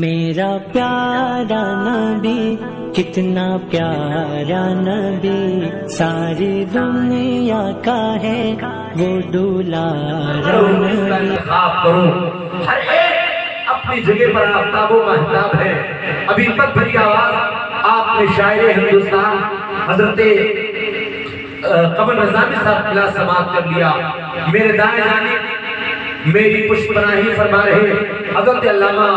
میرا پیارا نبی کتنا پیارا نبی، ساری دنیا کا ہے وہ دولارا نبی۔ انتخاب کرو، ہر ایک اپنی جگہ پر آفتاب و مہتاب ہے۔ ابھی تک بھری آواز آپ نے شاعر ہندوستان حضرت قمر رضاوی صاحب قلعہ سماعت کر لیا۔ میرے دائیں جانب میری پشت پناہی فرما رہے حضرت علامہ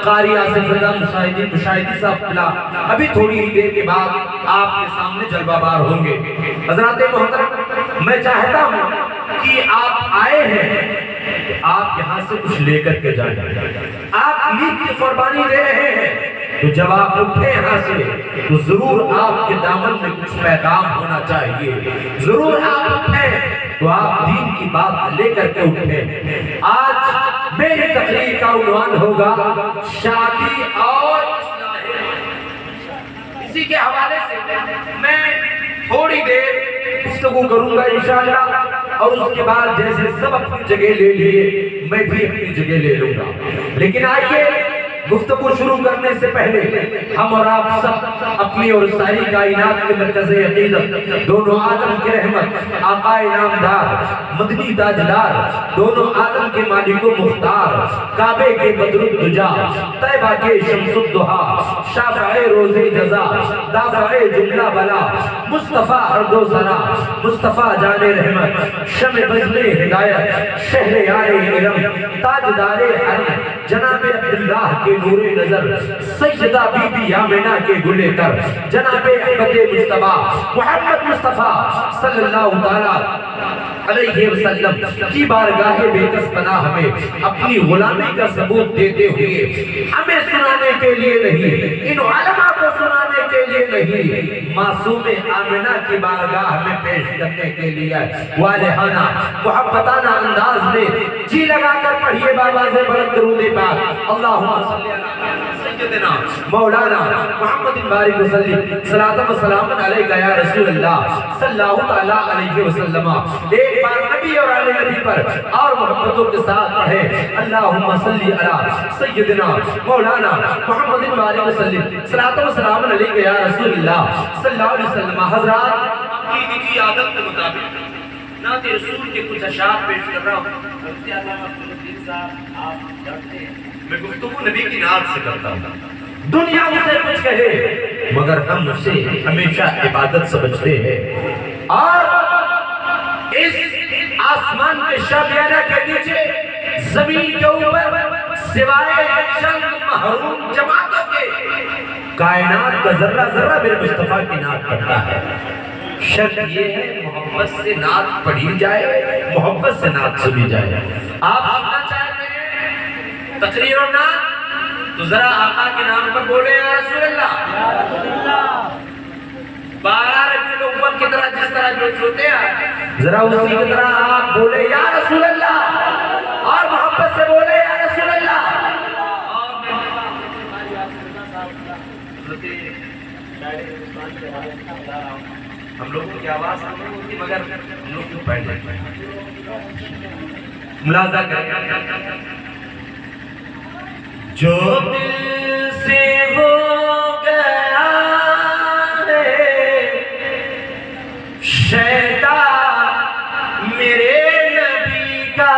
قاری آصف رضا مشاہدی صاحب قلعہ ابھی تھوڑی ہی دیر کے بعد آپ کے سامنے جلوہ بار ہوں گے۔ حضرات محترم، میں چاہتا ہوں کہ آپ آئے ہیں تو آپ یہاں سے کچھ لے کر کے جائیں۔ آپ عید کی قربانی دے رہے ہیں تو جب آپ اٹھے یہاں سے تو ضرور آپ کے دامن میں کچھ پیغام ہونا چاہیے۔ ضرور آپ اٹھے تو آپ دین کی بات لے کر کے اٹھے۔ آج میری تقریر کا عنوان ہوگا شادی اور اصلاح۔ اسی کے حوالے سے میں تھوڑی دیر گفتگو کروں گا انشاءاللہ، اور اس کے بعد جیسے سب اپنی جگہ لے لیے میں بھی اپنی جگہ لے لوں گا۔ لیکن آئیے گفتگو شروع کرنے سے پہلے ہم اور آپ سب اپنی اور ساری کائنات کے مرکز عقیدت، دونوں عالم کے رحمت، آقا انعامدار، مدنی تاجدار، دونوں عالم کے مالک و مختار، کعبے کے بدر الدجا، طیبہ کے شمس الضحا، شافع روز جزا، دافع جملہ بلا، مصطفیٰ ارض و ثنا، مصطفیٰ جان رحمت، شمع بزم ہدایت، شہر یار علم، تاجدار حرم، جناب عبداللہ کے نور نظر، سیدہ بی بی آمنہ کے گلے تر، جناب احمد مصطفیٰ محمد مصطفیٰ صلی اللہ علیہ وسلم کی بارگاہ بے کس پناہ ہمیں اپنی غلامی کا ثبوت دیتے ہوئے، ہمیں سنانے کے لیے نہیں، ان علماء کو سنانے کے لیے نہیں، معصوم آمنہ کی بارگاہ میں پیش کرنے کے لیے والہانہ محبتانہ انداز میں جی لگا کر پڑھیے بابا سے بلند درود پاک۔ اللہم صلی علی سیدنا مولانا محمد بارک وسلم صلاۃ و سلام علیکہ یا رسول اللہ صلی اللہ علیہ وسلم۔ ایک بار نبی اور آل نبی پر اور محبتوں کے ساتھ پڑھے اللہم صلی علی سیدنا مولانا محمد بارک وسلم صلاۃ و سلام علیکہ یا رسول اللہ صلی اللہ علیہ وسلم۔ حضرات، اپنی کی عادت کے مطابق نعت رسول کے کچھ اشعار پیش کر رہا ہوں۔ آپ جانتے ہیں میں گفتگو نبی کی نعت سے کرتا ہوں۔ دنیا اسے کچھ کہے مگر ہم اسے ہمیشہ عبادت سمجھتے ہیں، اور اس آسمان کے شامیانہ کے نیچے زمین کے اوپر سوائے چند محروم جماعتوں کے کائنات کا ذرہ ذرہ میرے مصطفیٰ کی نعت پڑھتا ہے۔ شرط یہ ہے محبت سے نعت پڑھی جائے، محبت سے نعت سنی جائے۔ آپ سننا چاہتے ہیں تقریر اور نعت تو ذرا آقا کے نام پر بولے یا رسول اللہ۔ 12 ربیع الاول کی طرح جس طرح جو چھوٹے ہیں ذرا اسی کی طرح آپ بولے یا رسول اللہ، اور محبت سے بولے یا رسول اللہ۔ ہم لوگوں کی آواز نہیں ہوتی مگر ہم لوگ کیوں بیٹھ جاتے ہیں؟ ملاحظہ کریں جو دل سے ہو گیا ہے شیدا میرے نبی کا،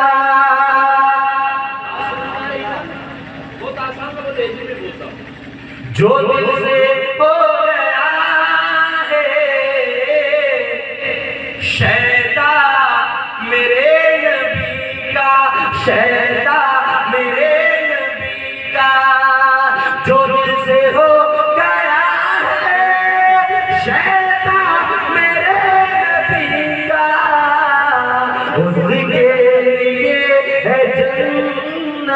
بہت آسان کا بہت ایجی میں بولتا ہوں، جو دل سے ہو گیا ہے شیدا میرے نبی کا، شیدا میرے جو دل سے ہو گیا ہے شیدا میرے نبی کا، اس کے لیے ہے جنت،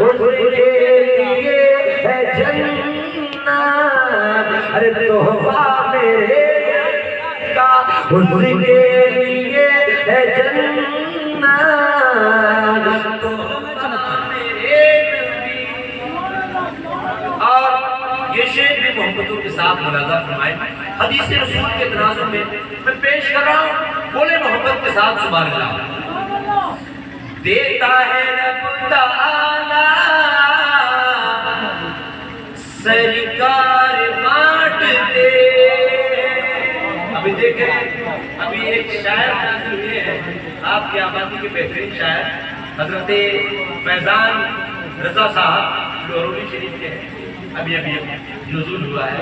اس کے لیے ہے جنت، ارے تحفہ میرے نبی کا، اس کے لیے ہے جنت، یہ شعر بھی محبتوں کے ساتھ ملاحظہ فرمائے۔ حدیث رسول کے تناظر میں میں پیش کر رہا ہوں، بولے محبت کے ساتھ سبحان اللہ۔ دیتا ہے رب تعالی ایک شاعر حاصل ہوئے ہیں آپ کی آبادی کے بہترین شاعر حضرت فیضان رضا صاحب لورولی شریف کے ہیں. ابھی نزول ہوا ہے,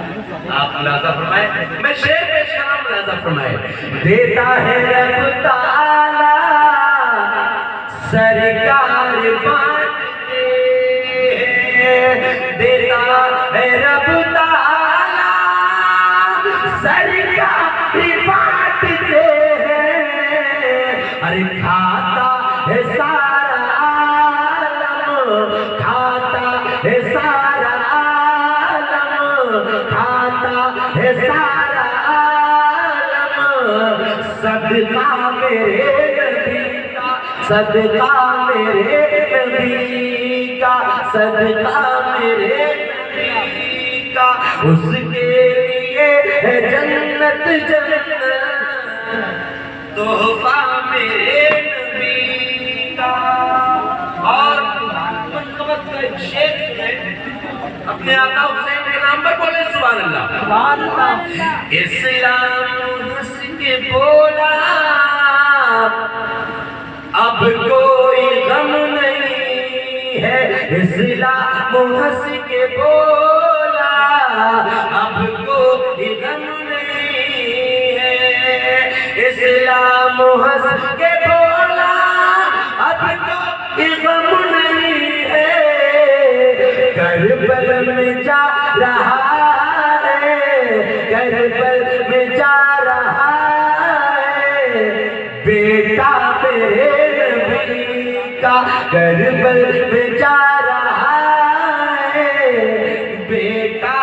آپ ملاحظہ فرمائیں. میں شعر پیش کر رہا ہوں, ملاحظہ فرمائیں. دیتا ہے رب تعالی سرکار بانٹتے ہیں, دیتا ہے رب تعالی سرکار بانٹتے ہیں. ارے کھاتا ہے سارا عالم, کھاتا ہے سارا عالم, کھاتا ہے سارا عالم. صدقہ میرے نبی کا, صدقہ میرے نبی کا, صدقہ میرے نبی کا. اس کے لیے ہے جنت جنت, تحفہ میرے نبی کا. اور منقبت کا ایک شعر سنیں, اپنے آقا حسین کے نام پر بولے سبحان اللہ. اسلام ہنس کے بولا اب کوئی غم نہیں ہے, اسلام ہنس کے بولا اب کوئی غم نہیں ہے, اسلام ہنس کے بولا اب کوئی غم نہیں ہے. کربل میں جا رہا ہے, کربل میں جا رہا ہے بیٹا میرے نبی کا, کربل میں جا رہا ہے بیٹا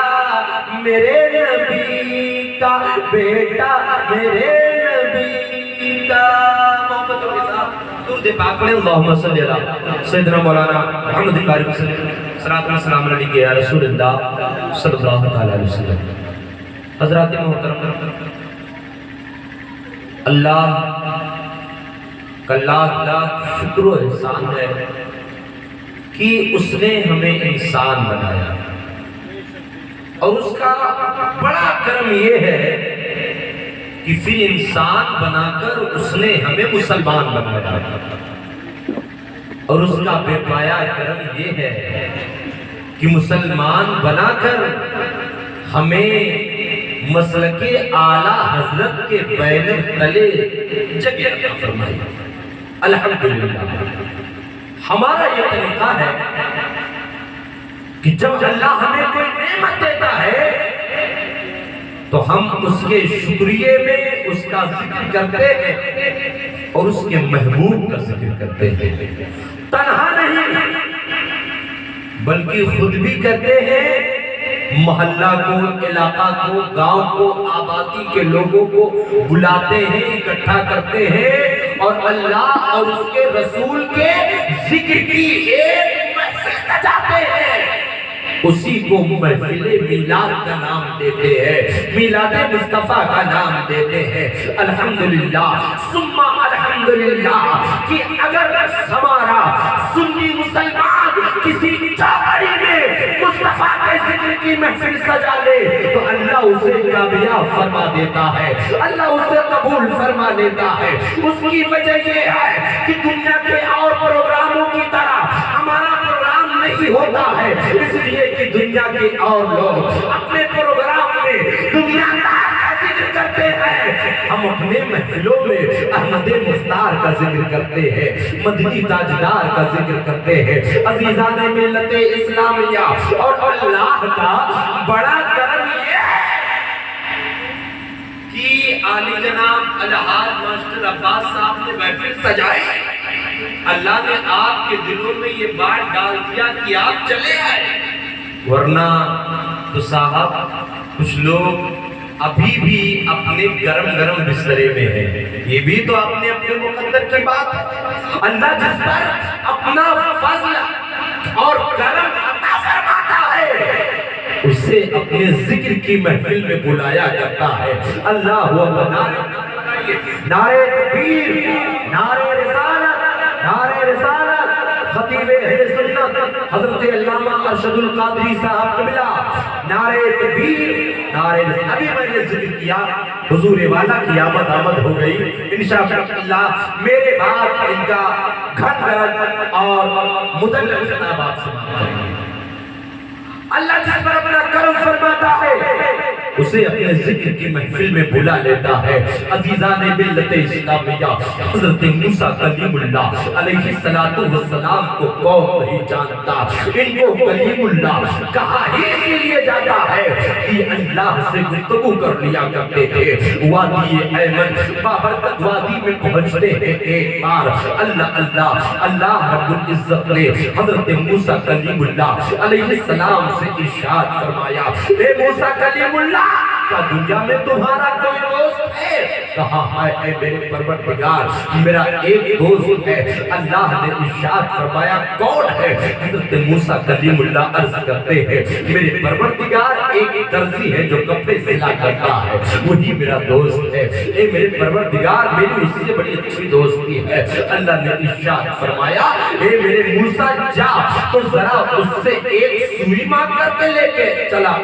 میرے نبی کا, بیٹا میرے نبی کا. محبتوں کے ساتھ درود پاک میں اللہم صلی اللہ سیدنا مولانا محمد بارک وسلم صلاۃ و سلام علیک یا رسول اللہ صلی اللہ تعالی علیہ وسلم. حضرات محترم, اللہ کا لاکھ لاکھ شکر و احسان ہے کہ اس نے ہمیں انسان بنایا, اور اس کا بڑا کرم یہ ہے کہ پھر انسان بنا کر اس نے ہمیں مسلمان بنایا. اور اس کا بے پایا کرم یہ ہے کہ مسلمان بنا کر ہمیں مسلک اعلیٰ حضرت کے بینر تلے جگہ عطا فرمائی. الحمدللہ ہمارا یہ طریقہ ہے کہ جب اللہ ہمیں کوئی نعمت دیتا ہے تو ہم اس کے شکریہ میں اس کا ذکر کرتے ہیں اور اس کے محبوب کا ذکر کرتے ہیں. تنہا نہیں بلکہ خود بھی کرتے ہیں, محلہ کو, علاقہ کو, گاؤں کو, آبادی کے لوگوں کو بلاتے ہیں, اکٹھا کرتے ہیں اور اللہ اور اس کے رسول کے ذکر کی ایک محفل سجاتے ہیں. اسی کو محفل میلاد کا نام دیتے ہیں, میلاد مصطفیٰ کا نام دیتے ہیں. الحمدللہ ثم الحمدللہ کہ اگر ہمارا سنی مسلمان کسی چاپڑی میں مصطفیٰ کے ذکر کی محفل سجا لے تو اللہ اسے کامیاب فرما دیتا ہے, اللہ اسے قبول فرما لیتا ہے. اس کی وجہ یہ ہے کہ دنیا کے اور پروگراموں کی طرح ہمارا پروگرام نہیں ہوتا ہے, اس لیے کہ دنیا کے اور لوگ اپنے پروگرام میں دنیا کا ذکر کرتے ہیں, ہم اپنے محفلوں میں احمد مختار کا ذکر کرتے ہیں, مدنی تاجدار کا ذکر کرتے ہیں. عزیزان ملت اسلامیہ, اور اللہ کا بڑا کرم یہ ہے کہ عالی جناب الحاج ماسٹر عباس صاحب نے محفل سجائی. اللہ نے آپ کے دلوں میں یہ بات ڈال دیا کہ آپ چلے آئے, ورنہ تو صاحب کچھ لوگ ابھی بھی اپنے گرم گرم بسترے میں ہیں. یہ بھی تو اپنے اپنے مقدر کی بات ہے. اللہ جس پر اپنا فضل اور کرم عطا فرماتا ہے اسے اپنے ذکر کی محفل میں بلایا کرتا ہے. اللہ نعرہ تکبیر, نعرہ رسالت, نعرہ رسالت. خطیب اہل سنت حضرت علامہ ارشد القادری صاحب قبلہ نعرہ تکبیر نعرہ ابھی میں نے ذکر کیا حضور والا کی آمد ہو گئی انشاءاللہ میرے بعد ان کا گھن گرد اور مدلل جنابات سماعت کریں گے اللہ جس پر اپنا کرم فرماتا ہے اسے اپنے ذکر کی محفل میں بلا لیتا ہے عزیزان ملت اسلامیہ حضرت موسیٰ کلیم اللہ علیہ السلام کو قوم نہیں جانتا ان کو کلیم اللہ کہا ہی اسی لیے جاتا ہے کہ اللہ سے گفتگو کر لیا کرتے تھے وادی ایمن بابرکت وادی میں پہنچتے ہیں ایک بار اللہ رب العزت نے حضرت موسیٰ کلیم اللہ علیہ السلام سے ارشاد فرمایا اے موسیٰ کلیم اللہ کیا دنیا میں تمہارا کوئی دوست ہے کہا ہے اے میرے پروردگار میرا ایک دوست ہے اللہ نے ارشاد فرمایا کون ہے حضرت موسیٰ کلیم اللہ عرض کرتے ہیں میرے پروردگار ایک درزی ہے جو کپڑے سلا کرتا ہے وہی میرا دوست ہے اے میرے پروردگار میری اس سے بڑی اچھی دوستی ہے اللہ نے ارشاد فرمایا اے میرے موسیٰ جا تو ذرا اس سے ایک سوئی مانگ کر کے لے کے چلا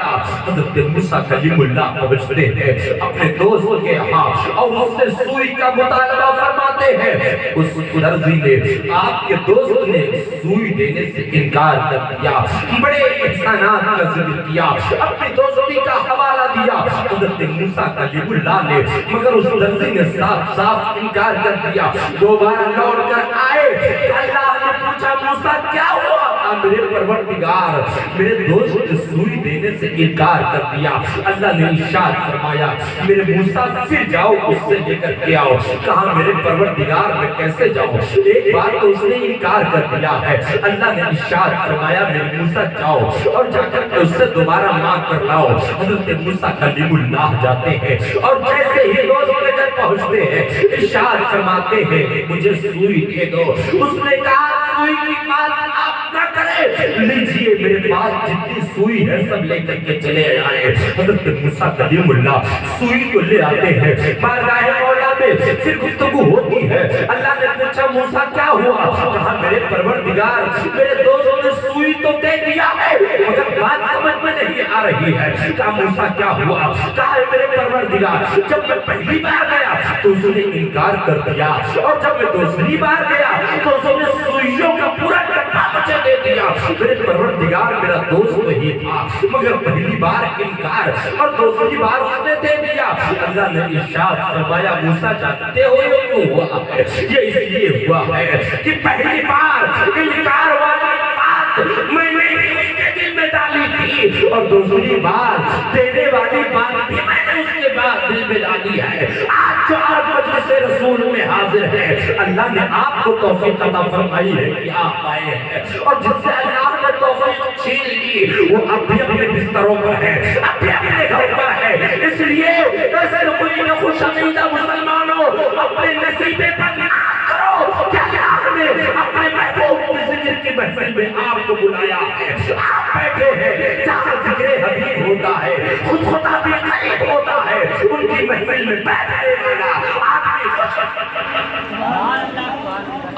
حضرت موسیٰ کلیم اللہ پہنچتے ہیں اپنے دوست کے ہاں اور اس سے سوئی کا مطالبہ فرماتے ہیں اس درزی نے آپ کے دوست نے سوئی دینے سے انکار کر دیا بڑے احسانات کا ذکر کیا اپنی دوستی کا حوالہ دیا حضرت موسیٰ کلیم اللہ نے مگر اس درزی نے صاف انکار کر دیا دوبارہ لوٹ کر آئے اللہ نے پوچھا موسیٰ کیا ہوا میرے پروردگار میرے دوست نے سوئی دینے سے انکار کر دیا اللہ نے ارشاد فرمایا میرے موسیٰ پھر جاؤ اس سے لے کر کے آؤ کہا میرے پروردگار میں کیسے جاؤں ایک بار تو اس نے انکار کر دیا ہے اللہ نے ارشاد فرمایا میرے موسیٰ جاؤ اور جا کر کے اس سے دوبارہ مانگ کر لاؤ حضرت موسیٰ کلیم اللہ جاتے ہیں اور جیسے ہی دوست لے کر پہنچتے ہیں ارشاد فرماتے ہیں مجھے سوئی دے دو اس نے کہا سوئی کی بات آپ نہ کریں لیجئے میرے پاس جتنی سوئی ہے سب لے کر کے چلے آئے حضرت موسیٰ کلیم اللہ سوئی کو لے آتے ہیں بارگاہ مولا میں پھر گفتگو ہوتی ہے اللہ نے پوچھا موسیٰ کیا ہوا کہا میرے پروردگار میرے دوست نے سوئی تو دے دیا ہے مگر بات سمجھ میں نہیں آ رہی ہے کہا موسیٰ کیا ہوا کہا میرے پروردگار جب میں پہلی بار گیا تو اس نے انکار کر دیا اور جب میں دوسری بار گیا تو اس نے سوئیوں کا پورا ڈبہ مجھے دے دیا میرے پروردگار میرا دوست وہی تھا مگر پہلی بار انکار اور دوسری بار اس نے دے دیا اللہ نے ارشاد فرمایا موسیٰ جانتے ہو یہ کیوں ہوا ہے یہ اس لیے ہوا ہے کہ پہلی بار انکار والی بات میں نے اس کے دل میں ڈالی تھی اور دوسری بار دینے والی بات بھی میں نے اس کے بعد دل میں ڈالی ہے آج جو آپ مجلس رسول میں حاضر ہے اللہ نے آپ کو توفیق عطا فرمائی ہے کہ آپ آئے ہیں اور جس سے اللہ نے توفیق چھین لی وہ اب بھی اپنے بستروں پر ہے اب بھی اپنے گھر پر ہے اس لیے ایسے کوئی نہ خوش عقیدہ مسلمانوں اپنے نصیبے پر ناز کرو کیا آپ نے اپنے محبوب کی ذکر کی محفل میں آپ کو بلایا ہے آپ بیٹھے ہیں جہاں ذکر حبیب ہوتا ہے خود خدا بھی قریب ہوتا ہے ان کی محفل میں بیٹھے والا آدمی خوش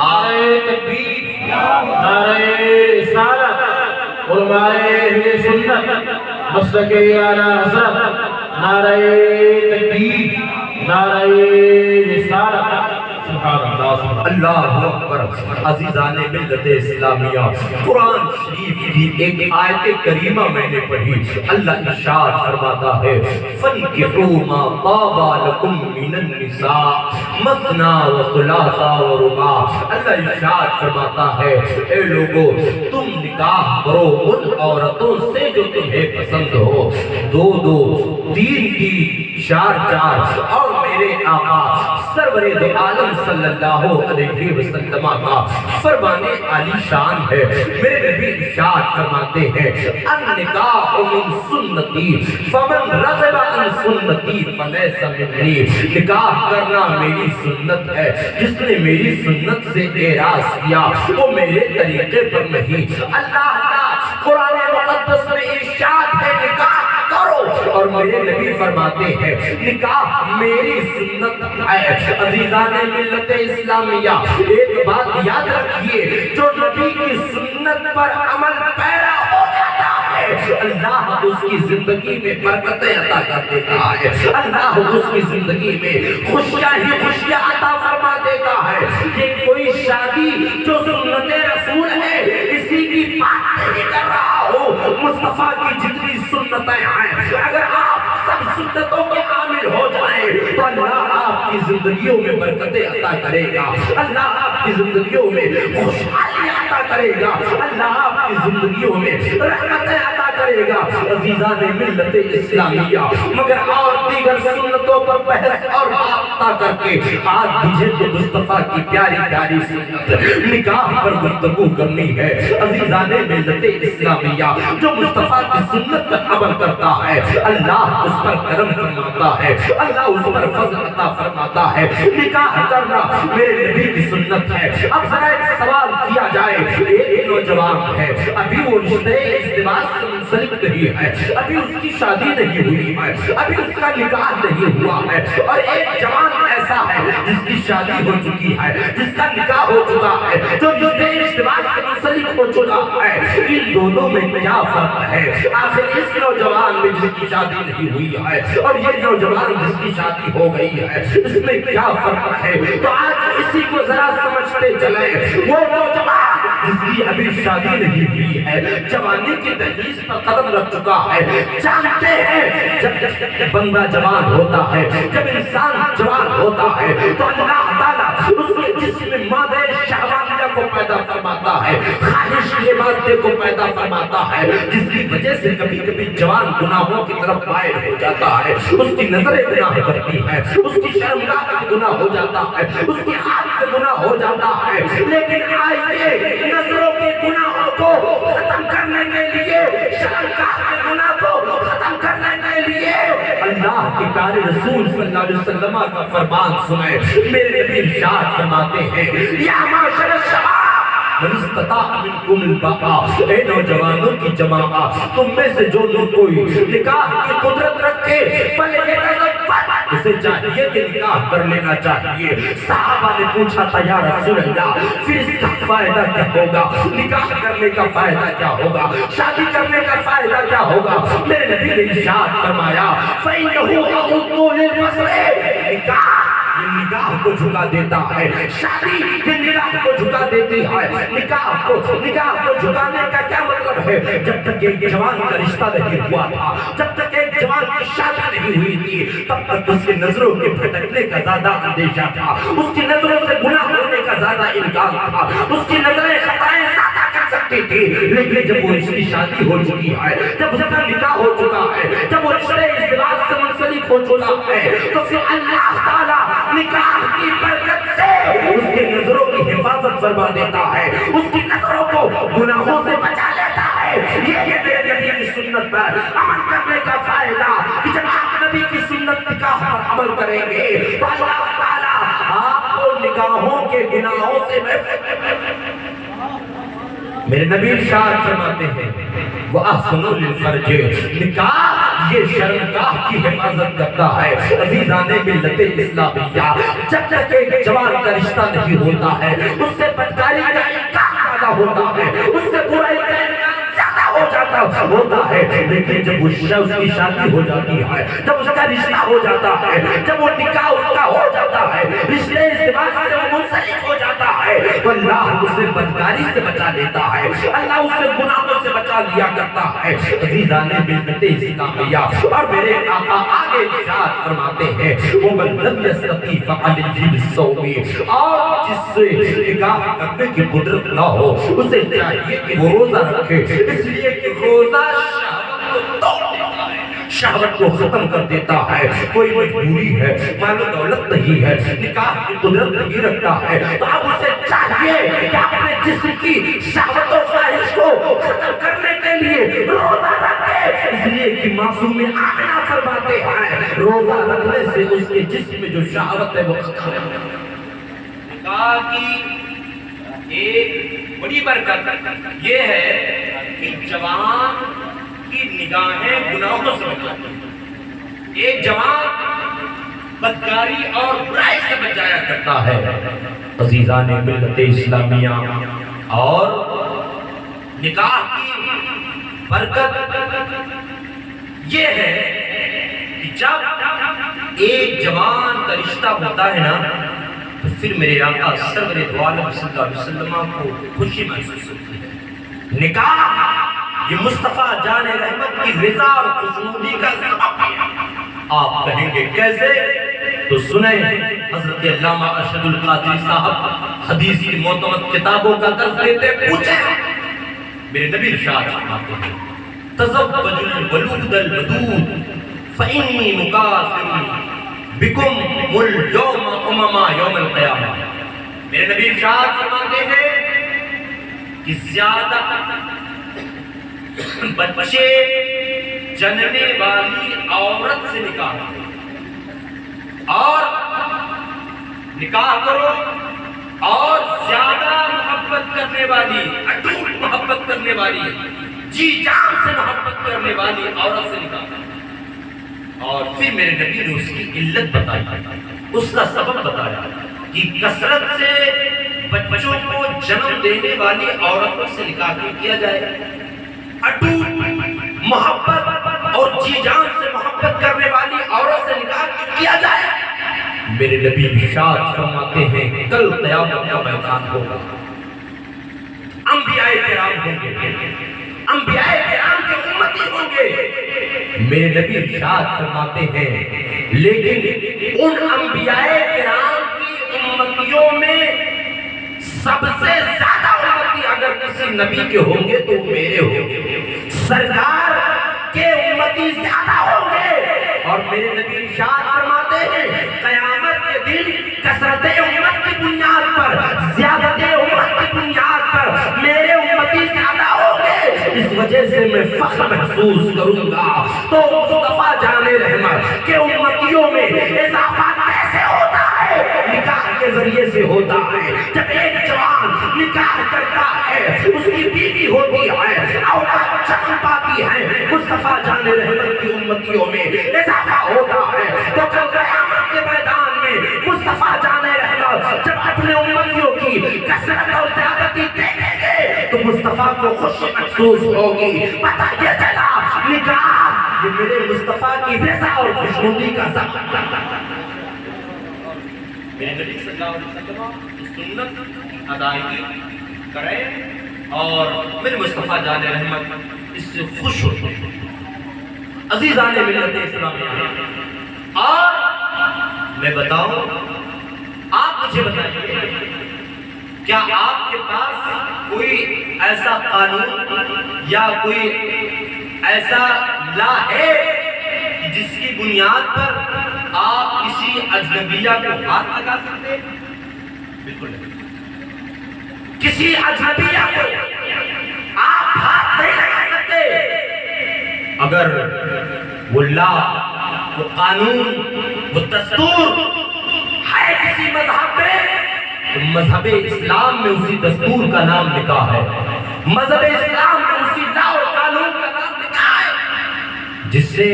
آئے تکبیر نعرہ رسالت علماء اہل سنت مسلک اعلی حضرت نعرہ تکبیر نعرہ رسالت اللہ اکبر عزیزان ملت اسلامیہ قرآن شریف کی ایک آیت کریمہ میں نے پڑھی اللہ ارشاد فرماتا ہے فَانْكِحُوا مَا طَابَ لَكُم مِّنَ النِّسَاءِ مَثْنَىٰ وَثُلَاثَ وَرُبَاعَ اللہ ارشاد فرماتا ہے اے لوگو تم نکاح کرو ان عورتوں سے جو تمہیں پسند ہو دو دو تین تین چار چار اور میرے آقا سرور دو عالم صلی اللہ علیہ وسلم کا فرمان عالی شان ہے میرے نبی ارشاد فرماتے ہیں النکاح من سنتی فمن رغب عن سنتی فلیس منی نکاح کرنا میری سنت ہے جس نے میری سنت سے اعراض کیا وہ میرے طریقے پر نہیں اللہ کا قرآن مقدس میں ارشاد ہے نکاح کرو اور میرے نبی فرماتے ہیں نکاح میری سنت ہے عزیزان ملت اسلامیہ ایک بات یاد رکھیے جو نبی کی سنت پر عمل پیرا ہو جائے اللہ اس کی زندگی میں برکتیں عطا کر دیتا ہے، اللہ اس کی زندگی میں خوشیاں ہی خوشیاں عطا فرما دیتا ہے۔ یہ کوئی شادی جو سنت رسول ہے اسی کی بات نہیں کر رہا ہوں، مصطفیٰ کی جتنی سنتیں ہیں اگر آپ سب سنتوں کے عامل ہو جائیں تو اللہ آپ کی زندگیوں میں برکتیں عطا کرے گا، اللہ آپ کی زندگیوں میں خوشحالی عطا کرے گا، اللہ آپ کی زندگیوں میں رحمتیں عطا کرے گا۔ عزیزان ملت اسلامیہ، مگر اور دیگر سنتوں پر بحث اور بات کر کے آج مجھے تو مصطفیٰ کی پیاری پیاری سنت نکاح پر گفتگو کرنی ہے۔ عزیزان ملت اسلامیہ، جو مصطفیٰ کی سنت پر عمل کرتا ہے اللہ اس پر کرم فرماتا ہے، اللہ اس پر فضل عطا فرماتا ہے۔ نکاح کرنا میرے نبی کی سنت ہے۔ اب ذرا ایک سوال کیا جائے، ایک نوجوان ہے ابھی وہ رشتے ازدواج سے منسلک نہیں ہے، ابھی اس کی شادی نہیں ہوئی ہے، ابھی اس کا نکاح نہیں ہوا ہے، اور ایک جوان ایسا ہے جس کی شادی ہو چکی ہے، جس کا نکاح ہو چکا ہے، جو رشتے ازدواج سے منسلک ہو چکا ہے، ان دونوں میں کیا فرق ہے؟ آخر اس نوجوان میں جس کی شادی نہیں ہوئی ہے اور یہ نوجوان جس کی شادی ہو گئی ہے، اس میں کیا فرق ہے؟ تو آج اسی کو ذرا سمجھتے چلیں۔ وہ نوجوان جس کی ابھی شادی نہیں ہوئی ہے، جوانی کی دہلیز پر قدم رکھ چکا ہے، جانتے ہیں جب بندہ جوان ہوتا ہے، جب انسان جوان ہوتا ہے تو اللہ تعالیٰ اس کے جسم میں مادہ شہوانیہ کو پیدا فرماتا ہے، خواہش کے مادے کو پیدا فرماتا ہے، جس کی وجہ سے کبھی کبھی جوان گناہوں کی طرف مائل ہو جاتا ہے، اس کی نظریں گناہ کرتی ہیں، اس کی شرمگاہ سے گناہ ہو جاتا ہے، اس کی ہاتھ سے گناہ ہو جاتا ہے۔ لیکن آئیے نظروں کے گناہوں کو ختم کرنے کے لیے، شرمگاہ کے گناہ کو ختم کرنے کے لیے اللہ کے پیارے رسول صلی اللہ علیہ وسلم کا فرمان سنیں۔ میرے نبی ارشاد فرماتے ہیں، یا معاشر الشباب من استطاع منکم الباء، اے نوجوانوں کی جماعت، تم میں سے جو کوئی نکاح کی قدرت رکھے فلیتزوج، اسے چاہیے کہ نکاح کر لینا چاہیے۔ صحابہ نے پوچھا تھا یا رسول اللہ پھر اس کا فائدہ کیا ہوگا؟ نکاح کرنے کا فائدہ کیا ہوگا؟ شادی کرنے کا فائدہ کیا ہوگا؟ میرے نبی نے ارشاد فرمایا فَإِنَّهُ يَغُضُّ لِلْبَصَرِ، نگاہ کو جھکا دیتا ہے، شادی یہ نگاہ کو جھکا دیتی ہے۔ نگاہ کو جھکانے کا کیا مطلب ہے؟ جب تک ایک جوان کا رشتہ نہیں ہوا تھا، جب تک ایک جوان کی شادی نہیں ہوئی تھی، تب تک اس کی نظروں کے بھٹکنے کا زیادہ اندیشہ تھا، اس کی نظروں سے گناہ ہونے کا زیادہ امکان تھا، اس کی نظریں خطائیں زیادہ کر سکتی تھی۔ لیکن جب وہ اس کی شادی ہو چکی ہے، جب اس کا نکاح ہو چکا ہے، جب وہ رشتے ازدواج سے منسلک ہو چکا ہے، تو پھر اللہ تعالیٰ نکاح کی برکت سے اس کی نظروں کی حفاظت فرما دیتا ہے، اس کی نظروں کو گناہوں سے بچا لیتا ہے۔ یہ میرے نبی کی سنت پر عمل کرنے کا فائدہ کہ جب آپ نبی کی سنت نکاح پر عمل کریں گے تو اللہ تعالیٰ آپ کو نکاحوں کے گناہوں سے میرے نبی ارشاد فرماتے ہیں وَأَحْسَنُوا لِلْفَرْجِ، نکاح یہ شرمگاہ کی حفاظت کرتا ہے۔ عزیزان ملت اسلامیہ، جب تک ایک جوان کا رشتہ نہیں ہوتا ہے اس سے بدکاری کا امکان پیدا ہوتا ہے، اس سے برائی کا امکان زیادہ ہو جاتا ہوتا ہے۔ لیکن جب اس کی شادی ہو جاتی ہے، جب اس کا رشتہ ہو جاتا ہے، جب وہ نکاح اس کا ہو جاتا ہے، رشتے ازدواج سے وہ منسلک ہو جاتا ہے، تو اللہ اسے بدکاری سے بچا لیتا ہے، اللہ اسے گناہوں سے بچا لیا کرتا ہے۔ عزیزان ملت اسلامیہ، اور میرے آقا آگے ارشاد فرماتے ہیں وَمَن لَّمْ يَسْتَطِعْ فَعَلَيْهِ بِالصَّوْمِ، اور جس سے نکاح کرنے کی قدرت نہ ہو اسے چاہیے کہ وہ روزہ رکھے، اس لیے کہ روزہ شہوت کو توڑ دیتا ہے، شہوت کو ختم کر دیتا ہے۔ کوئی مجبوری ہے، مال و دولت نہیں ہے، نکاح کی قدرت نہیں رکھتا ہے، تو اب اسے چاہیے کہ اپنے جسم کی شہوت و خواہش کو ختم کرنے کے لیے روزہ رکھے۔ اس لیے کہ معصوم آمنہ فرماتے ہیں روزہ رکھنے سے اس کے جسم میں جو شہوت ہے وہ ختم ہے۔ نکاح کی ایک بڑی برکت یہ ہے کہ جوان کی نگاہیں گناہوں سے بچاتی ہیں، ایک جوان بدکاری اور برائی سے بچایا کرتا ہے۔ عزیزان ملت اسلامیہ، اور نکاح کی برکت یہ ہے کہ جب ایک جوان کا رشتہ ہوتا ہے نا تو پھر میرے آقا سرور دو عالم صلی اللہ علیہ وسلم کو خوشی محسوس ہوتی ہے. نکاح یہ مصطفیٰ جان رحمت کی رضا اور خوشنودی کا سبب ہے. آپ کہیں گے کیسے؟ تو سنیں حضرت علامہ ارشد القادری صاحب حدیث کی معتمد کتابوں کا درس دیتے پوچھیں میرے نبی ارشاد فرماتے ہیں تزوج الولود الودود فإنی مکافر بکم اليوم امما یوم القیامہ. میرے نبی ارشاد فرماتے ہیں کہ زیادہ بچے جننے والی عورت سے نکاح کرو اور نکاح کرو اور زیادہ محبت کرنے والی اٹوٹ محبت کرنے والی جی جان سے محبت کرنے والی عورت سے نکاح کرو. اور پھر میرے نبی نے اس کی علت بتائی اس کا سبب بتایا کہ کثرت سے بچوں کو جنم دینے والی عورتوں سے نکاح کیا جائے اٹوٹ محبت اور جی جان سے محبت کرنے والی عورت سے نکاح کیا جائے. میرے نبی ارشاد فرماتے ہیں کل قیامت کا میدان ہوگا انبیاء کرام ہوں گے انبیاء کرام کے امتی ہوں گے. میرے نبی ارشاد فرماتے ہیں لیکن ان انبیاء کرام کی امتیوں میں سب سے زیادہ امتی اگر کسی نبی کے ہوں گے تو میرے ہوں گے. سرکار کے امتی زیادہ ہوں گے اور میرے نبی ارشاد فرماتے ہیں قیامت کے دن کثرت امت کی بنیاد پر زیادت امت کی بنیاد پر میرے امتی زیادہ ہوں گے. اس وجہ سے میں فخر محسوس کروں گا. تو مصطفیٰ جان رحمت کے امتیوں میں اضافہ کیسے ہوتا ہے؟ نکاح کے ذریعے سے ہوتا ہے. جب ایک جوان نکاح کرتا ہے اس کی بیوی ہوتی ہے اولاد جنم پاتی ہے مصطفیٰ جان رحمت کی امتیوں میں اضافہ ہوتا ہے. تو کل قیامت کے میدان میں مصطفیٰ جان رحمت جب اپنے امتیوں کی کثرت اور زیادتی دیکھیں گے تو مصطفیٰ کو خوشی محسوس ہوگی. پتہ یہ چلا نکاح یہ میرے مصطفیٰ کی رضا اور خوشنودی کا سبب. میرے نبی صلی اللہ علیہ وسلم سنت ادائیگی کریں اور میرے مصطفیٰ جان رحمت اس سے خوش ہو. عزیزان ملت اسلامیہ اور میں بتاؤں آپ مجھے بتائیے کیا آپ کے پاس کوئی ایسا قانون یا کوئی ایسا لا ہے جس کی بنیاد پر آپ کسی اجنبیہ کو ہاتھ لگا سکتے ہیں؟ بالکل نہیں. کسی اجنبیہ کو آپ ہاتھ نہیں لگا سکتے. اگر وہ لا وہ قانون وہ دستور ہے کسی مذہب میں تو مذہب اسلام میں اسی دستور کا نام نکاح ہے. مذہب اسلام میں اسی لا اور قانون کا نام نکاح ہے جس سے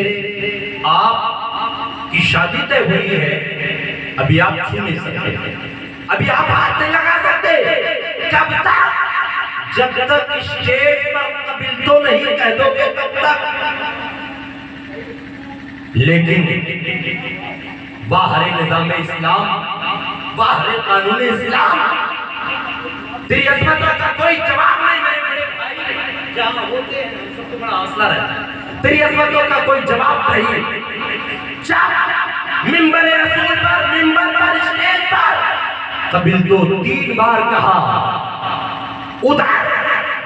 آپ کی شادی طے ہوئی ہے. ابھی آپ چھو نہیں سکتے ابھی آپ ہاتھ نہیں لگا سکتے جب تک اسٹیج پر قبل تو نہیں کہہ دو گے تب تک. لیکن باہر نظام اسلام باہر قانون اسلام تیری عظمتوں کا کوئی جواب نہیں. میرے بھائی جہاں ہوتے ہیں سب کو بڑا حوصلہ رہتا ہے. تیری عظمتوں کا کوئی جواب نہیں. منبر رسول پر منبر پر اسٹیج پر قبل تو 3 بار کہا. ادھر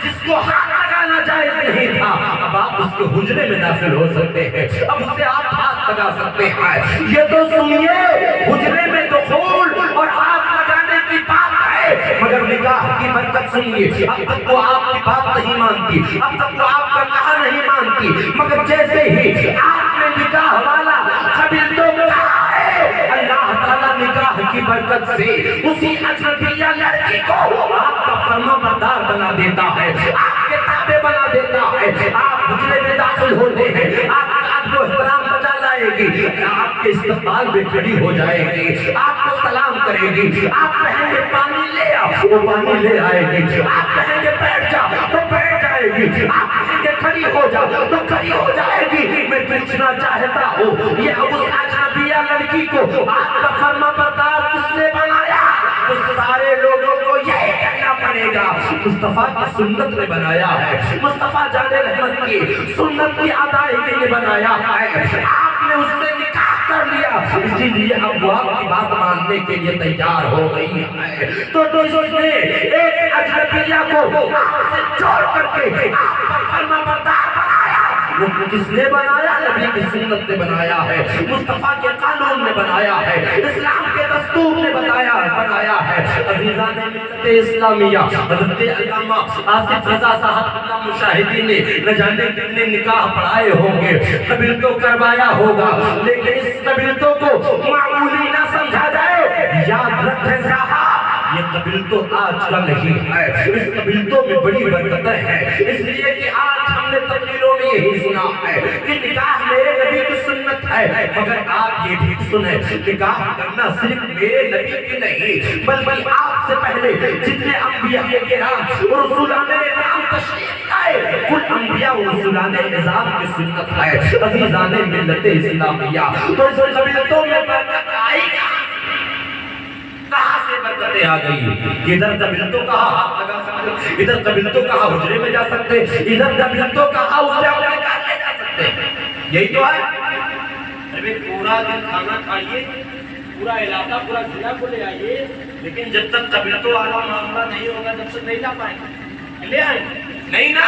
جس کو ہاتھ لگانا جائز نہیں تھا اب آپ اس کے حجرے میں داخل ہو سکتے ہیں. اب اس سے آپ ہاتھ لگا سکتے ہیں. یہ تو سنیے حجرے میں دخول اور ہاتھ لگانے کی بات ہے مگر نکاح کی برکت سنیے. اب تک وہ آپ کی بات نہیں مانتی اب تک وہ آپ کا کہا نہیں مانتی مگر جیسے ہی آپ نے نکاح والا قبل تو کہا ہے اللہ تعالیٰ نکاح کی برکت سے اسی اجنبیہ لڑکی کو آپ کا فرما بردار بنا دیتا ہے. آپ کے تابع بنا دیتا ہے. آپ حجرے میں داخل ہوتے ہیں آپ کو احترام بجا لائے گی. آپ کے استقبال میں کھڑی ہو جائے گی. آپ کو سلام کرے گی. آپ کہیں گے پانی لے آؤ وہ پانی لے آئے گی. آپ کہیں گے بیٹھ جا تو بیٹھ جائے جائے گی، آپ کہیں گے کھڑی ہو جا تو کھڑی ہو جائے گی۔ میں پوچھنا چاہتا ہوں یہ اس اجنبیہ لڑکی کو آپ کا فرما بردار کس نے بنایا؟ تو سارے لوگوں کو یہی کہنا پڑے گا مصطفیٰ کی سنت نے بنایا ہے، مصطفیٰ جان رحمت کی سنت کی ادائیگی نے بنایا ہے، آپ نے اس سے نکاح کر لیا، اسی لیے اب وہ آپ کی بات ماننے کے لیے تیار ہو گئی ہے۔ تو اس نے ایک اجنبیہ کو آپ سے جوڑ کر کے آپ کا فرما بردار بنایا۔ وہ کس نے بنایا؟ نبی کی سنت نے بنایا ہے، مصطفیٰ کے قانون نے بنایا ہے، اسلام کے دستور نے بنایا ہے۔ عزیزان ملت اسلامیہ، حضرت علامہ آصف رضا صاحب اللہ مشاہدین نے نہ جانے کتنے نکاح پڑھائے ہوں گے، قبیلتوں کروایا ہوگا، لیکن اس قبیلتوں کو معمولی نہ سمجھا جائے۔ یاد رکھیں صاحب، یہ قبیلتوں آج کا نہیں ہے، اس قبیلتوں میں بڑی برکتیں ہیں، اس لیے کہ آج ہم نے تقریروں میں یہی سنا ہے کہ نکاح میرے نبی کی سنت ہے، مگر آپ یہ بھی سنیں نکاح کرنا صرف میرے نبی کی نہیں بلکہ آپ سے پہلے جتنے انبیاء کرام رسولان نظام تشریف لائے کل انبیاء و رسولان نظام کی سنت ہے۔ عزیزان ملت اسلامیہ، تو اس قبیلتوں میں برکت آئی گا، کہاں سے برکتیں آ گئی؟ ادھر قبیلتوں کہا ہاتھ لگا سکتے، ادھر قبیلتوں کہا حجرے میں جا سکتے، ادھر قبیلتوں کہا اس سے اپنے گھر لے جا سکتے، یہی تو ہے۔ ارے پورا دن کھانا کھائیے، پورا علاقہ پورا ضلع کو لے آئیے، لیکن جب تک قبیلتوں والا معاملہ نہیں ہوگا جب تک نہیں جا پائیں گے، لے آئیں نہیں نا۔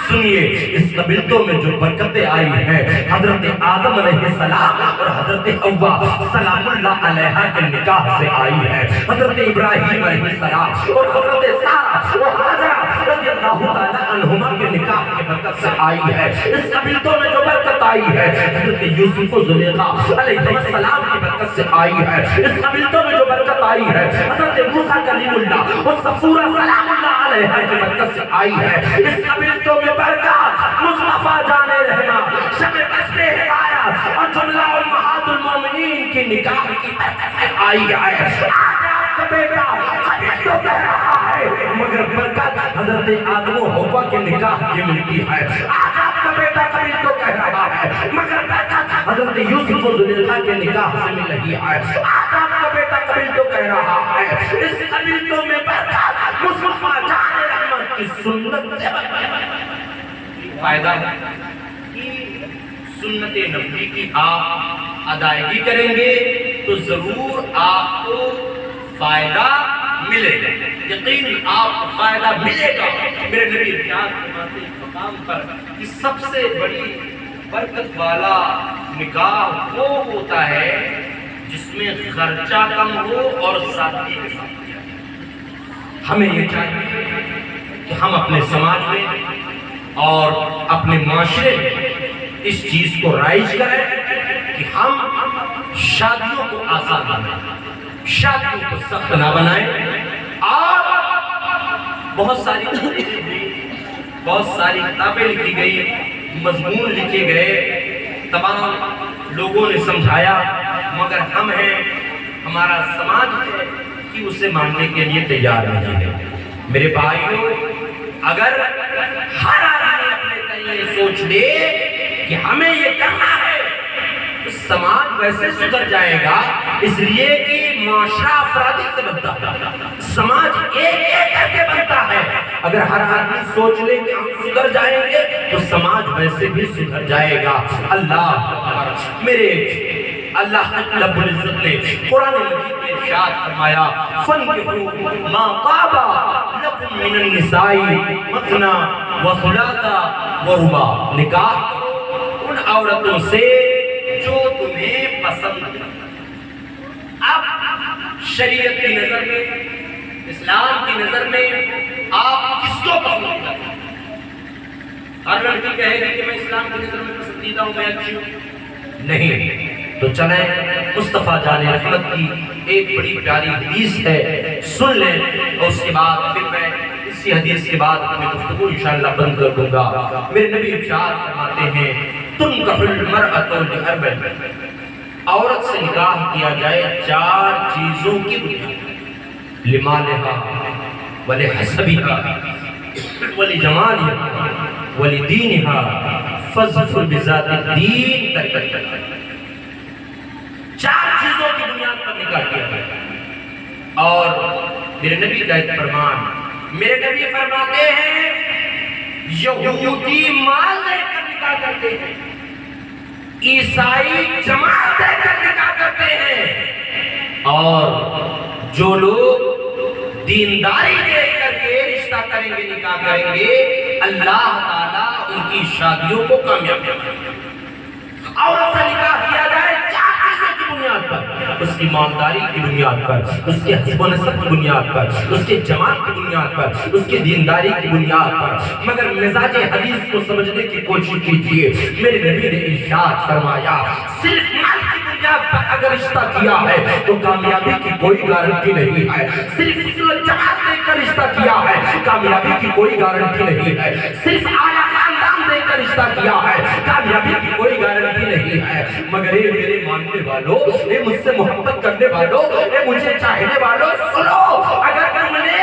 سنیے اس قبیلتوں میں جو برکتیں آئی ہیں حضرت آدم علیہ السلام اور حضرت حوا سلام اللہ علیہا کے نکاح سے آئی ہے، حضرت ابراہیم علیہ السلام اور حضرت سارہ اور حاجرہ رضی اللہ تعالیٰ عنہما کے نکاح کے برکت سے آئی ہے۔ اس قبیلتوں میں جو برکت آئی ہے حضرت یوسف و زلیخا علیہ السلام کی برکت سے آئی ہے۔ اس قبیلتوں میں جو برکت آئی ہے حضرت موسیٰ کلیم اللہ اور صفورہ سلام اللہ علیہا کی برکت سے آئی ہے۔ اس قبیلتوں میں برکات مصطفیٰ جان رحمت شب بسر ہدایت اور جملہ امہات المومنین کی نکاح کی برکت سے آئی ہے۔ آج آپ کا بیٹا قبیلتوں کہہ رہا ہے مگر برکت حضرت آدم و حوا کے نکاح کی ملتی ہے۔ آج آپ کا بیٹا قبیلتوں کہہ رہا ہے مگر برکت حضرت یوسف و زلیخا کے نکاح سے مل رہی ہے۔ آج آپ کا بیٹا قبیلتوں کہہ رہا ہے اس قبیلتوں میں برکت مصطفیٰ جان رحمت کی سنت سے فائدہ ہے کہ سنت نبی کی آپ ادائیگی کریں گے تو ضرور آپ کو فائدہ ملے گا، یقین آپ کو فائدہ ملے گا۔ میرے نبی ارشاد فرماتے ہیں مقام پر کہ سب سے بڑی برکت والا نکاح وہ ہوتا ہے جس میں خرچہ کم ہو اور سادگی کے ساتھ۔ ہمیں یہ چاہیے کہ ہم اپنے سماج میں اور اپنے معاشرے میں اس چیز کو رائج کریں کہ ہم شادیوں کو آسان بنائیں، شادیوں کو سخت نہ بنائیں۔ اور بہت ساری بہت ساری کتابیں لکھی گئی، مضمون لکھے گئے، تمام لوگوں نے سمجھایا، مگر ہم ہیں، ہمارا سماج ہے کہ اسے ماننے کے لیے تیار نہیں ہے۔ میرے بھائیوں، اگر ہر آدمی اپنے تئیں سوچ لے کہ ہمیں یہ کرنا ہے تو سماج ویسے سدھر جائے گا، اس لیے کہ معاشرہ افرادی سے بنتا ہے، سماج ایک ایک کر کے بنتا ہے۔ اگر ہر آدمی سوچ لے کہ ہم سدھر جائیں گے تو سماج ویسے بھی سدھر جائے گا۔ اللہ میرے اللہ رب العزت نے قرآن مجید میں ارشاد فرمایا فَانْكِحُوا مَا طَابَ لَكُم مِّنَ النِّسَاءِ مَثْنَىٰ وَثُلَاثَ وَرُبَاعَ، نکاح ان عورتوں سے جو تمہیں پسند ہے۔ اب شریعت کی نظر میں، اسلام کی نظر میں آپ کس کو پسند کرتے ہیں؟ ہر لڑکی کہے گی کہ میں اسلام کی نظر میں پسندیدہ ہوں، میں اچھی ہوں، نہیں۔ تو چلیں مصطفیٰ جان رحمت کی ایک بڑی پیاری حدیث ہے، سن لیں، اور اس کے بعد پھر میں اسی حدیث کے بعد اپنی گفتگو انشاءاللہ بند کر دوں گا۔ میرے نبی ارشاد فرماتے ہیں تُنْكَحُ الْمَرْأَةُ لِأَرْبَعٍ، عورت سے نکاح کیا جائے 4 چیزوں کی بنیاد، لِمَالِهَا وَلِحَسَبِهَا وَلِجَمَالِهَا وَلِدِينِهَا فَاظْفَرْ بِذَاتِ الدِّينِ تَرِقَتِ کرنا. 4 چیزوں کی بنیاد پر نکاح کیا ہے. اور میرے نبی کا ایک فرمان، میرے نبی فرماتے ہیں یہودی مال دے کر نکاح کرتے ہیں، عیسائی جماعت دے کر نکاح کرتے ہیں، اور جو لوگ دینداری دے کر کے رشتہ کریں گے، نکاح کریں گے، اللہ تعالیٰ ان کی شادیوں کو کامیاب کریں گے. اور اس سے نکاح کیا جائے 4 چیزوں کی بنیاد پر، اس کی ایمانداری کی بنیاد پر، اس کے حسب و نسب کی بنیاد پر، اس کے جمال کی بنیاد پر، اس کی دینداری کی بنیاد پر. مگر مزاج حدیث کو سمجھنے کی کوشش کیجئے. میرے نبی نے ارشاد فرمایا صرف مال کی بنیاد پر اگر رشتہ کیا ہے تو کامیابی کی کوئی گارنٹی نہیں ہے. صرف جماعت دے کر رشتہ کیا ہے، کامیابی کی کوئی گارنٹی نہیں ہے. صرف اعلیٰ خاندان دے کر رشتہ کیا ہے، کامیابی کی کوئی گارنٹی نہیں ہے. مگر اے میرے ماننے والوں، اے مجھ سے محبت کرنے والوں، اے مجھے چاہنے والوں، سنو، اگر تم نے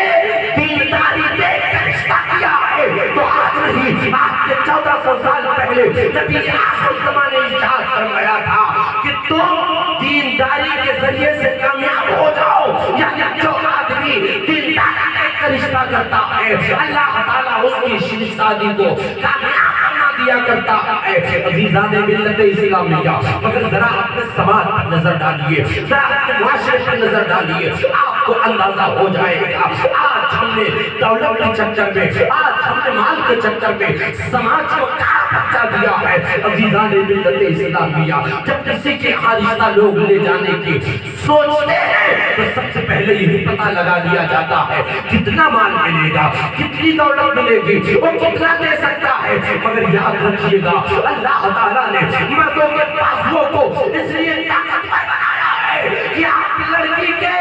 دینداری دے کر رشتہ کیا ہے تو آج نہیں، آج کے 1400 سال پہلے نبی آخر زمانے ارشاد فرمایا تھا کہ تم دینداری کے ذریعے سے کامیاب ہو جاؤ. یعنی جو آدمی دینداری دے کر رشتہ کرتا ہے اللہ تعالیٰ اس کی شادی کو کامیاب دیا کرتا ہے. عزیزان ملت اسلامیہ، مگر ذرا اپنے سماج پر نظر ڈالیے، ذرا اپنے معاشرے پر نظر ڈالیے، آپ کو اندازہ ہو جائے گا. آج ہم نے دولت کے چکر میں، آج ہم نے مال کے چکر میں سماج کو کہاں پہنچا دیا ہے. عزیزان ملت اسلامیہ، جب کسی کے یہاں رشتہ لوگ لے جانے کی سوچتے ہیں تو سب سے پہلے یہی پتہ لگا لیا جاتا ہے کتنا مال ملے گا، کتنی دولت ملے گی، وہ کتنا دے سکتا ہے. مگر یاد رکھیے گا اللہ تعالیٰ نے مردوں کے بازوؤں کو اس لیے طاقتور بنایا ہے کہ آپ لڑکی کے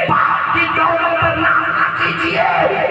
باپ کی دولت پر ناز نہ کیجیے،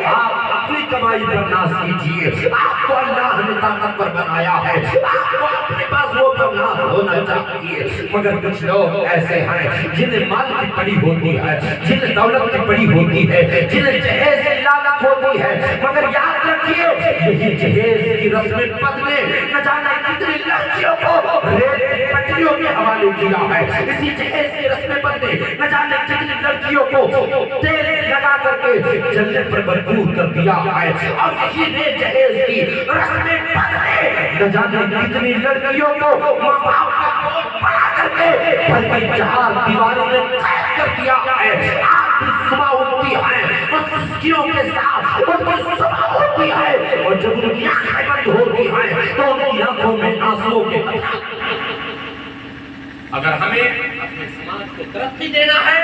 آپ اپنی کمائی پر ناز کیجیے. آپ کو اللہ نے طاقتور بنایا ہے، آپ کو اپنے بازوؤں پر ناز ہونا چاہیے. مگر کچھ لوگ ایسے ہیں جنہیں مال کی پڑی ہوتی ہے، جنہیں دولت کی پڑی ہوتی ہے، جنہیں جہیز کی لالت ہوتی ہے. مگر یاد رکھیے یہی جہیز کی رسم بدلے نہ جانے کتنی لڑکیوں کو ریل کی پٹریوں کے حوالے کیا ہے. اسی جہیز کی رسم بدلے نہ جانے کتنی لڑکیوں کو تیل لگا کر کے جلنے پر مجبور کر دیا ہے. اور یہی جہیز کی رسم بدلے نہ جانے کتنی لڑکیوں کو ماں باپ کا بوجھ بنا کر کے گھر کی 4 دیواروں میں قید کر دیا ہے. آپ بھی صبح اٹھتی ہیں وہ سسکیوں کے ساتھ، ان کی صبح ہوتی ہے اور جب ان کی آنکھیں بند ہوتی ہیں تو ان کی آنکھوں میں آنسوؤں کے قطرے. اگر ہمیں اپنے سماج کو ترقی دینا ہے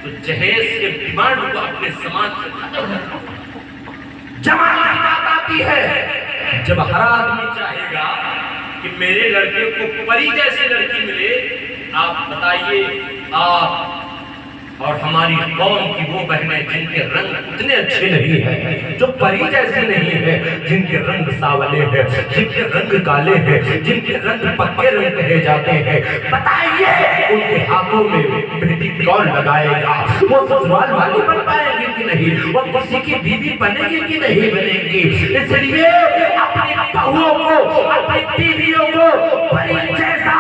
تو جہیز کے ڈیمانڈ کو اپنے سماج سے ختم کرنا. جمع کی بات آتی ہے جب ہر آدمی چاہے گا کہ میرے لڑکے کو پری جیسی لڑکی ملے. آپ بتائیے، آپ اور ہماری قوم کی وہ بہنیں جن کے رنگ اتنے اچھے نہیں ہیں، جو پری جیسے نہیں ہیں، جن کے رنگ ساولے ہیں، جن کے رنگ کالے ہیں، جن کے رنگ پکے رنگ کہے جاتے ہیں، بتائیے ان کے ہاتھوں میں مہندی کون لگائے گا؟ وہ سسرال والی بن پائیں گی کہ نہیں؟ وہ کسی کی بیوی بنے گی کہ نہیں بنے گی؟ اس لیے اپنی بہوؤں کو، اپنی بیویوں کو پری جیسا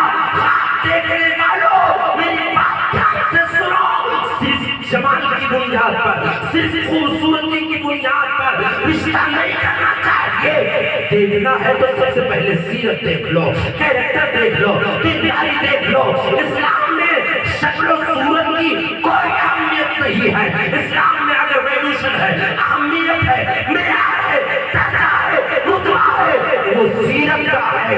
دیکھنے والوں میری بات دھیان سے سنو. صرف جمال کی بنیاد پر، صرف خوبصورتی کی بنیاد پر رشتہ نہیں کرنا چاہیے. دیکھنا ہے تو سب سے پہلے سیرت دیکھ لو، کیریکٹر دیکھ لو، دینداری دیکھ لو. اسلام میں شکل و صورت کی کوئی اہمیت نہیں ہے. اسلام میں اگر ریولیوشن ہے، اہمیت ہے، معیار ہے، درجہ ہے، رتبہ ہے، وہ سیرت کا ہے.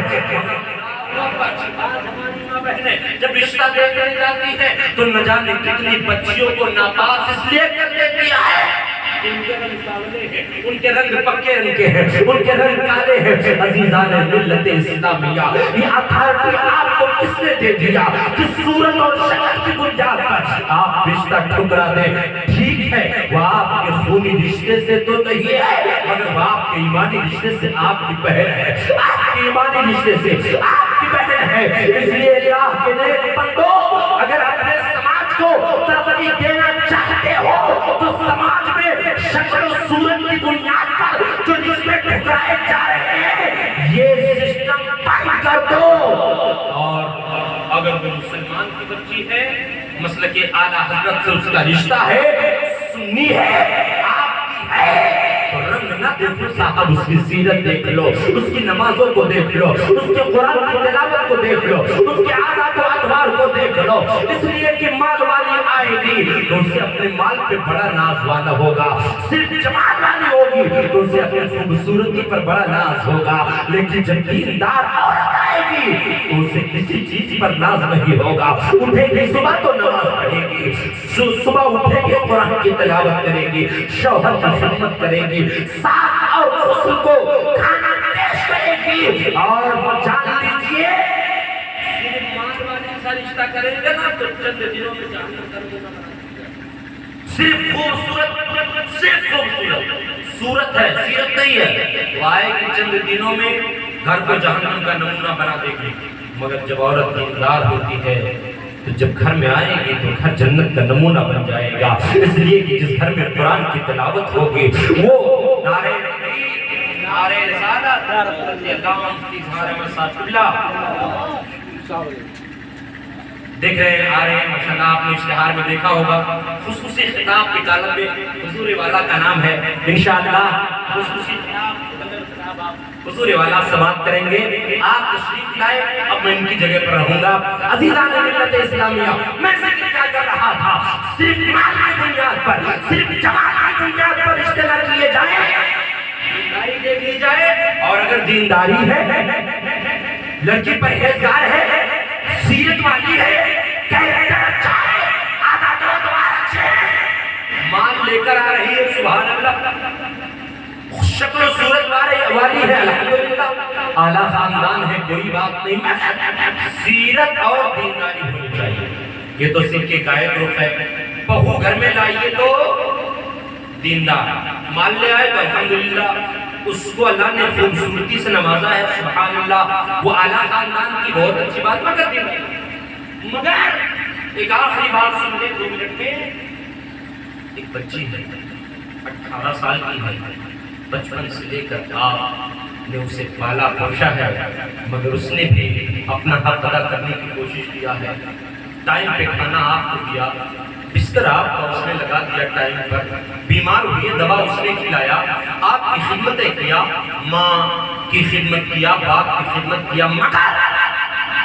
جب رشتہ دے کر جاتی ہے تو نہ جانے کتنی بچیوں کو ناپاس اس لیے کر دیتی ہے ان کے رنگ ساولے ہیں، ان کے رنگ پکے رنگ کے ہیں، ان کے رنگ کالے ہیں. عزیزان ملت اسلامیہ، یہ اتھارٹی آپ کو کس نے دے دیا؟ کس صورت اور شکل کی بنیاد پر آپ رشتہ ٹھکرا دیں؟ ٹھیک ہے وہ آپ کے خونی رشتے سے تو نہیں ہے، مگر وہ آپ کے ایمانی رشتے سے آپ کی بہن ہے، آپ کے ایمانی رشتے سے آپ کی بہن ہے. اس لیے اللہ کے نیک بندو، اگر اپنے سماج کو ترقی دینا چاہتے ہو تو سماج میں شکل و صورت کی بنیاد پر جو رشتے ٹھکرائے جا رہے ہیں یہ سسٹم بند کر دو. اور اگر وہ مسلمان کی بچی ہے، مسلک اعلیٰ حضرت سے اس کا رشتہ ہے، سنی ہے، آپ کی ہے، تو رنگ نہ دیکھو صاحب، اس کی سیرت دیکھ لو، اس کی نمازوں کو دیکھ لو، اس کے قرآن کی تلاوت کو دیکھ لو، اس کے عادات و اطوار کو دیکھ لو. اس لیے کہ مال والی آئے گی تو اسے اپنے مال پہ بڑا ناز والا ہوگا، صرف جمال والی ہوگی تو اسے اپنی خوبصورتی پر بڑا ناز ہوگا. لیکن جب دیندار عورت آئے گی تو اسے کسی چیز پر ناز نہیں ہوگا. اٹھے گی صبح تو نماز پڑھے گی، صبح اٹھے گی قرآن کی تلاوت کرے گی، شوہر کی خدمت کرے گی، ساس اور غسل کو کھانا پیش کرے گی. اور جان لیجئے صرف مال والے سے رشتہ کریں گے نا تو چند دنوں میں جہنم کر دینا. صرف خوبصورت صورت ہے، سیرت نہیں ہے. وہ آئے گی چند دنوں میں گھر کو جہنم کا نمونہ بنا دے گی. مگر جب عورت دیندار ہوتی ہے تو جب گھر میں آئے گی تو گھر جنت کا نمونہ بن جائے گا. اس لیے کہ جس گھر میں قرآن کی تلاوت ہوگی وہ نعرے تکبیر، نعرے رسالت، رضی اللہ عنہ کی اظہار مساط اللہ. دیکھ رہے ہیں آ رہے ہیں ماشاءاللہ، آپ نے اشتہار میں دیکھا ہوگا خصوصی خطاب کی کالم میں حضور والا کا نام ہے. انشاءاللہ خصوصی خطاب حضور والا سماعت کریں گے. آپ تشریف لائے، اب میں ان کی جگہ پر رہوں گا. عزیزان ملت اسلامیہ، میں ذکر کیا کر رہا تھا، صرف مال کی بنیاد پر، صرف جمال کی بنیاد پر رشتے نہ کیے جائیں، دینداری دیکھ لی جائے. اور اگر دینداری ہے، لڑکی پرہیزگار ہے، سیرت والی ہے، کیریکٹر اچھا ہے، عادات و اطوار اچھے ہیں، مال لے کر آ رہی ہے، سبحان اللہ، شکل و صورت والی ہے، الحمدللہ، اعلیٰ خاندان ہے، کوئی بات نہیں، سیرت اور دینداری ہونی چاہیے. یہ تو سکے کا ایک رخ ہے. بہو گھر میں لائیے تو دیندار، مال لے آئے تو الحمدللہ اس کو اللہ نے خوبصورتی سے نوازا ہے، سبحان اللہ، وہ اعلیٰ خاندان کی بہت اچھی بات. مگر ایک آخری بات سن لیں 2 منٹ میں. ایک بچی ہے 18 سال کی ہے، بچپن سے لے کر آپ نے اسے پالا پوشا ہے، مگر اس نے بھی اپنا حق ادا کرنے کی کوشش کیا ہے. ٹائم پہ کھانا آپ کو دیا، بستر آپ کا اس نے لگا دیا ٹائم پر، بیمار ہوئی دوا اس نے کھلایا، آپ کی خدمتیں کیا، ماں کی خدمت کیا، باپ کی خدمت کیا. مگر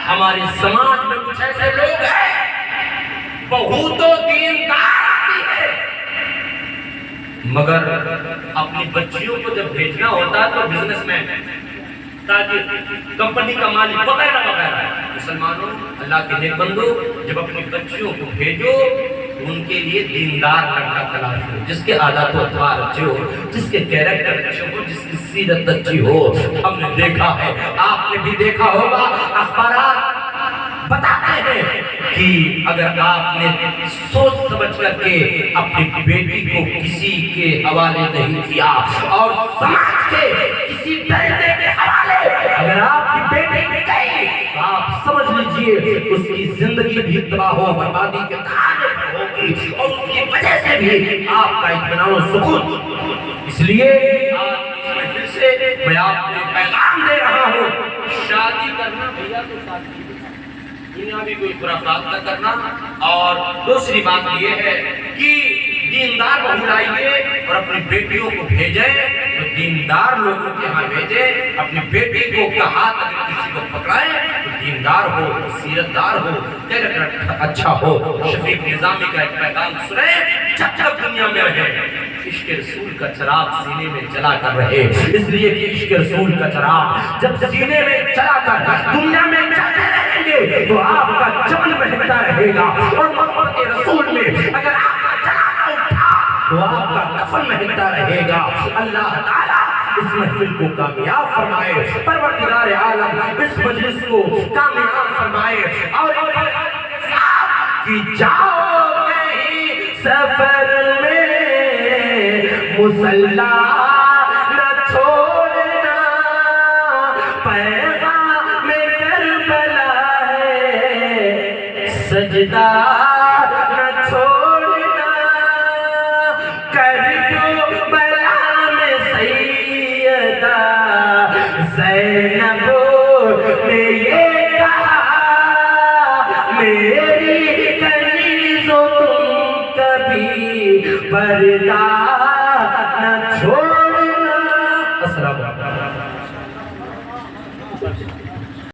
ہمارے سماج میں کچھ ایسے لوگ ہیں، بہو تو دیندار آتی ہے مگر اپنی بچیوں کو جب بھیجنا ہوتا ہے تو بزنس مین، تاجر، کمپنی کا مالک وغیرہ وغیرہ. مسلمانوں، اللہ کے نیک بندو، جب اپنی بچیوں کو بھیجو ان کے لیے دیندار لڑکا تلاش ہو، جس کے عادات و اطوار اچھے ہو، جس کے کیریکٹر اچھے ہو، جس کی سیرت اچھی ہو. ہم نے دیکھا ہے، آپ نے بھی دیکھا ہوگا، اخبارات بتاتے ہیں کہ اگر آپ نے سوچ سمجھ کر کے اپنی بیٹی کو کسی کے حوالے نہیں کیا اور سماج کے کسی درندے کے حوالے اگر آپ کی بیٹی نے گئی تو آپ سمجھ لیجئے اس کی زندگی بھی تباہ و بربادی کے کھانے پر ہوگی اور اس کی وجہ سے بھی آپ کا اطمینان و سکون. اس لیے آج اس محفل سے میں آپ کو پیغام دے رہا ہوں، شادی کرنا بھیا تو ساتھ دنیا بھی کوئی خرافات نہ کرنا. اور دوسری بات یہ ہے کہ دیندار بہو لائیے اور اپنی بیٹیوں کو بھیجیں تو دیندار لوگوں کے ہاں بھیجیں. اپنی بیٹی کو کہا اگر کسی کو پکڑائیں تو دیندار ہو، سیرتدار ہو، کیریکٹر اچھا ہو. شفیق نظامی کا ایک پیغام سنیں، جب تک دنیا میں رہے عشق رسول کا چراغ سینے میں جلا کر رہے. اس لیے کہ عشق رسول کا چراغ جب سینے میں جلا کر دنیا میں جلتے رہیں گے تو آپ کا چمن مہکتا رہے گا. اور محبت رسول میں اگر آپ کا جنازہ اٹھا تو آپ کا کفن مہکتا رہے گا. اللہ تعالیٰ اس محفل کو کامیاب فرمائے، پروردگار عالم اس مجلس کو کامیاب فرمائے. اور کہ جاؤ کہیں سفر میں مسلح نہ چھوڑنا، پیغام کربلا ہے سجدہ نہ یہ کہا میری کنیزو تم کبھی پردہ نہ چھوڑنا. السلام علیکم.